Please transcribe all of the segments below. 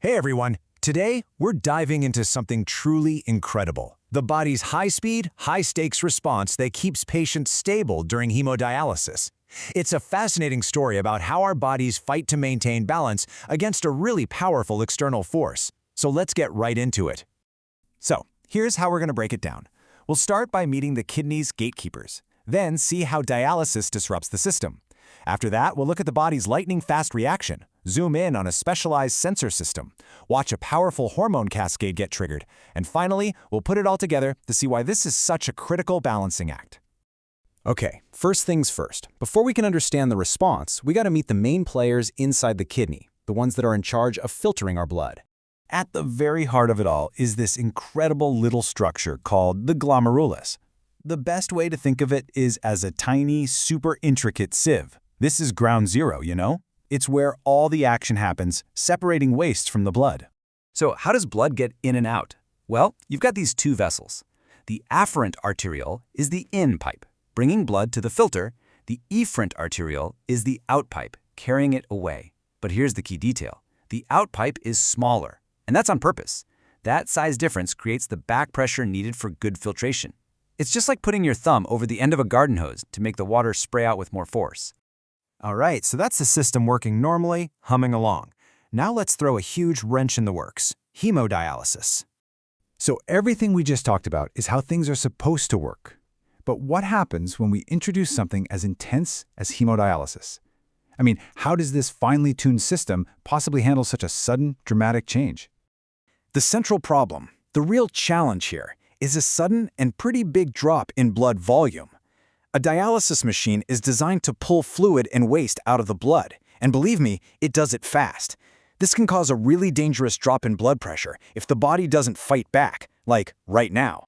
Hey everyone! Today, we're diving into something truly incredible. The body's high-speed, high-stakes response that keeps patients stable during hemodialysis. It's a fascinating story about how our bodies fight to maintain balance against a really powerful external force. So let's get right into it. So, here's how we're going to break it down. We'll start by meeting the kidney's gatekeepers, then see how dialysis disrupts the system. After that, we'll look at the body's lightning-fast reaction, zoom in on a specialized sensor system, watch a powerful hormone cascade get triggered, and finally, we'll put it all together to see why this is such a critical balancing act. Okay, first things first. Before we can understand the response, we got to meet the main players inside the kidney, the ones that are in charge of filtering our blood. At the very heart of it all is this incredible little structure called the glomerulus. The best way to think of it is as a tiny, super intricate sieve. This is ground zero, you know? It's where all the action happens, separating waste from the blood. So how does blood get in and out? Well, you've got these two vessels. The afferent arteriole is the in pipe, bringing blood to the filter. The efferent arteriole is the out pipe, carrying it away. But here's the key detail. The out pipe is smaller, and that's on purpose. That size difference creates the back pressure needed for good filtration. It's just like putting your thumb over the end of a garden hose to make the water spray out with more force. All right, so that's the system working normally, humming along. Now let's throw a huge wrench in the works, hemodialysis. So everything we just talked about is how things are supposed to work. But what happens when we introduce something as intense as hemodialysis? I mean, how does this finely tuned system possibly handle such a sudden, dramatic change? The central problem, the real challenge here, is a sudden and pretty big drop in blood volume. A dialysis machine is designed to pull fluid and waste out of the blood, and believe me, it does it fast. This can cause a really dangerous drop in blood pressure if the body doesn't fight back, like right now.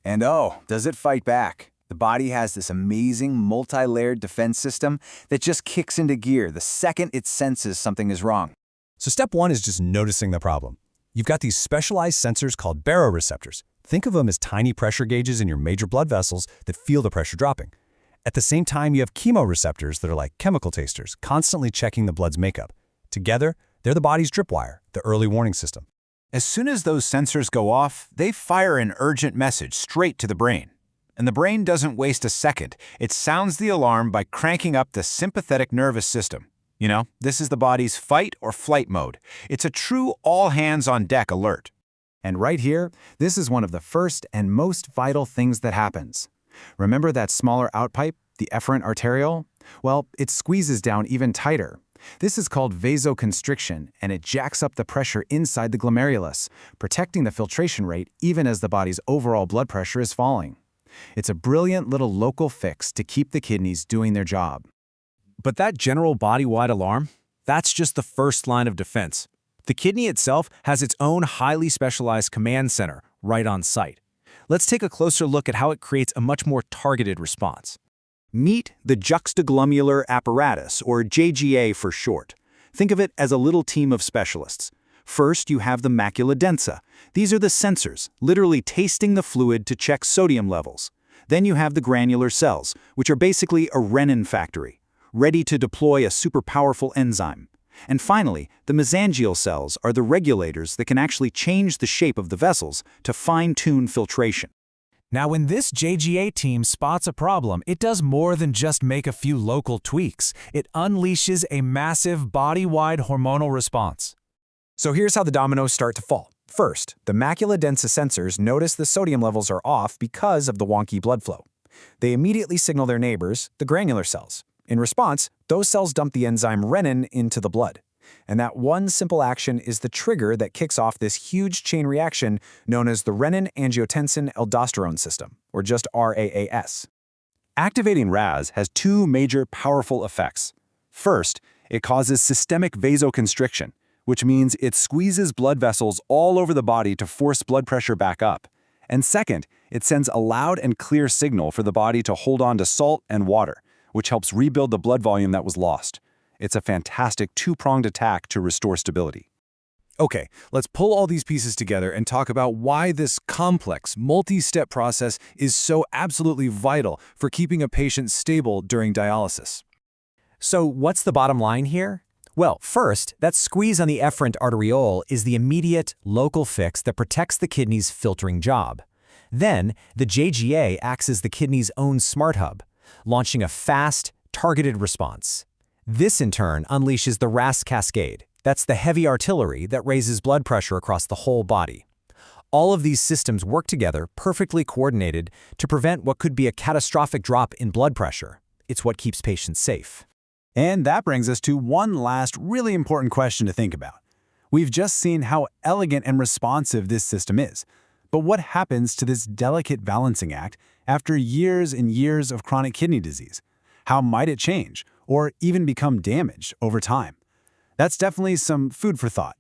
And oh, does it fight back? The body has this amazing multi-layered defense system that just kicks into gear the second it senses something is wrong. So step one is just noticing the problem. You've got these specialized sensors called baroreceptors. Think of them as tiny pressure gauges in your major blood vessels that feel the pressure dropping. At the same time, you have chemoreceptors that are like chemical tasters, constantly checking the blood's makeup. Together, they're the body's drip wire, the early warning system. As soon as those sensors go off, they fire an urgent message straight to the brain. And the brain doesn't waste a second. It sounds the alarm by cranking up the sympathetic nervous system. You know, this is the body's fight or flight mode. It's a true all-hands-on-deck alert. And right here, this is one of the first and most vital things that happens. Remember that smaller outpipe, the efferent arteriole? Well, it squeezes down even tighter. This is called vasoconstriction, and it jacks up the pressure inside the glomerulus, protecting the filtration rate even as the body's overall blood pressure is falling. It's a brilliant little local fix to keep the kidneys doing their job. But that general body-wide alarm, that's just the first line of defense. The kidney itself has its own highly specialized command center right on site. Let's take a closer look at how it creates a much more targeted response. Meet the juxtaglomerular apparatus, or JGA for short. Think of it as a little team of specialists. First, you have the macula densa. These are the sensors, literally tasting the fluid to check sodium levels. Then you have the granular cells, which are basically a renin factory, ready to deploy a super powerful enzyme. And finally, the mesangial cells are the regulators that can actually change the shape of the vessels to fine-tune filtration. Now, when this JGA team spots a problem, it does more than just make a few local tweaks. It unleashes a massive body-wide hormonal response. So here's how the dominoes start to fall. First, the macula densa sensors notice the sodium levels are off because of the wonky blood flow. They immediately signal their neighbors, the granular cells. In response, those cells dump the enzyme renin into the blood. And that one simple action is the trigger that kicks off this huge chain reaction known as the renin-angiotensin-aldosterone system, or just RAAS. Activating RAS has two major powerful effects. First, it causes systemic vasoconstriction, which means it squeezes blood vessels all over the body to force blood pressure back up. And second, it sends a loud and clear signal for the body to hold on to salt and water, which helps rebuild the blood volume that was lost. It's a fantastic two-pronged attack to restore stability. Okay, let's pull all these pieces together and talk about why this complex, multi-step process is so absolutely vital for keeping a patient stable during dialysis. So what's the bottom line here? Well, first, that squeeze on the efferent arteriole is the immediate, local fix that protects the kidney's filtering job. Then, the JGA acts as the kidney's own smart hub, launching a fast, targeted response. This, in turn, unleashes the RAS cascade. That's the heavy artillery that raises blood pressure across the whole body. All of these systems work together, perfectly coordinated, to prevent what could be a catastrophic drop in blood pressure. It's what keeps patients safe. And that brings us to one last really important question to think about. We've just seen how elegant and responsive this system is. But what happens to this delicate balancing act after years and years of chronic kidney disease? How might it change, or even become damaged over time? That's definitely some food for thought.